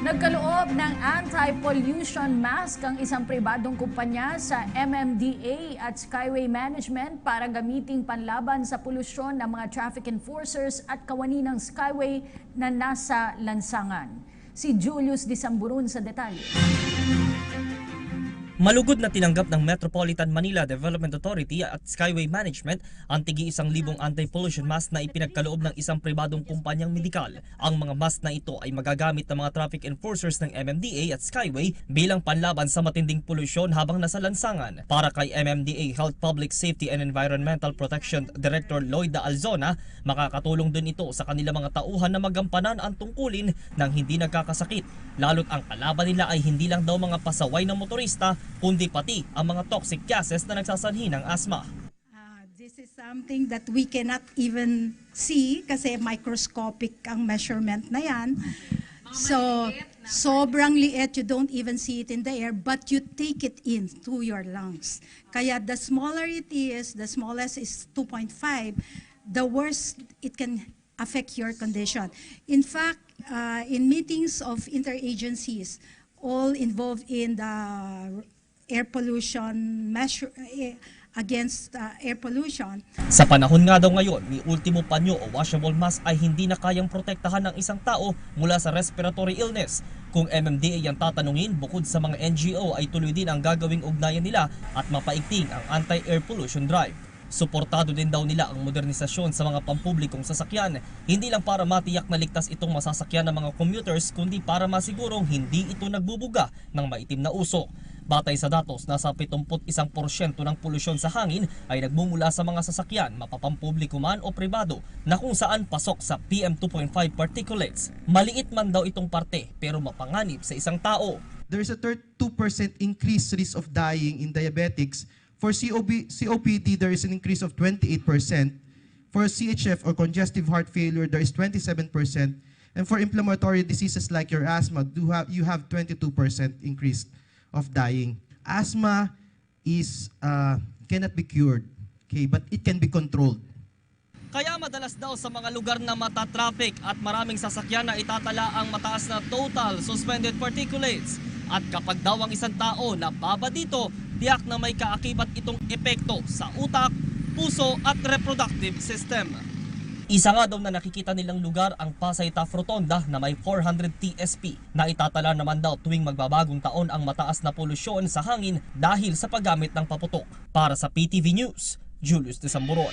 Nagkaloob ng anti-pollution mask ang isang pribadong kumpanya sa MMDA at Skyway Management para gamiting panlaban sa polusyon ng mga traffic enforcers at kawani ng Skyway na nasa lansangan. Si Julius Disamburun sa detalye. Malugod na tinanggap ng Metropolitan Manila Development Authority at Skyway Management ang tig-1,000 anti-pollution mask na ipinagkaloob ng isang pribadong kumpanyang medikal. Ang mga mask na ito ay magagamit ng mga traffic enforcers ng MMDA at Skyway bilang panlaban sa matinding polusyon habang nasa lansangan. Para kay MMDA Health Public Safety and Environmental Protection Director Lloyda Alzona, makakatulong din ito sa kanilang mga tauhan na magampanan ang tungkulin ng hindi nagkakasakit. Lalo't ang kalaban nila ay hindi lang daw mga pasaway ng motorista, kundi pati ang mga toxic gases na nagsasanhi ng asthma. This is something that we cannot even see kasi microscopic ang measurement na yan. So, sobrang liit, you don't even see it in the air, but you take it in to your lungs. Kaya the smaller it is, the smallest is 2.5, the worse it can affect your condition. In fact, in meetings of interagencies, all involved in the air pollution measure against air pollution. Sa panahon nga daw ngayon, ni ultimo panyo o washable mask ay hindi na kayang protektahan ng isang tao mula sa respiratory illness. Kung MMDA ang tatanungin, bukod sa mga NGO ay tuloy din ang gagawing ugnayan nila at mapaigting ang anti-air pollution drive. Suportado din daw nila ang modernisasyon sa mga pampublikong sasakyan, hindi lang para matiyak na ligtas itong masasakyan ng mga commuters, kundi para masigurong hindi ito nagbubuga ng maitim na usok. Batay sa datos, nasa 71% ng polusyon sa hangin ay nagmumula sa mga sasakyan, mapapampubliko man o pribado, na kung saan pasok sa PM2.5 particulates. Maliit man daw itong parte pero mapanganib sa isang tao. There is a 32% increased risk of dying in diabetics. For COPD, there is an increase of 28%. For CHF or congestive heart failure, there is 27%. And for inflammatory diseases like your asthma, you have 22% increase of dying. Asthma cannot be cured, okay, but it can be controlled. Kaya madalas daw sa mga lugar na mata-traffic at maraming sasakyan na itatala ang mataas na total suspended particulates. At kapag daw ang isang tao na baba dito, tiyak na may kaakibat itong epekto sa utak, puso at reproductive system. Isa nga daw na nakikita nilang lugar ang Pasay Taft Rotonda na may 400 TSP na itatala naman daw tuwing magbabagong taon ang mataas na polusyon sa hangin dahil sa paggamit ng paputok. Para sa PTV News, Julius Disamburun.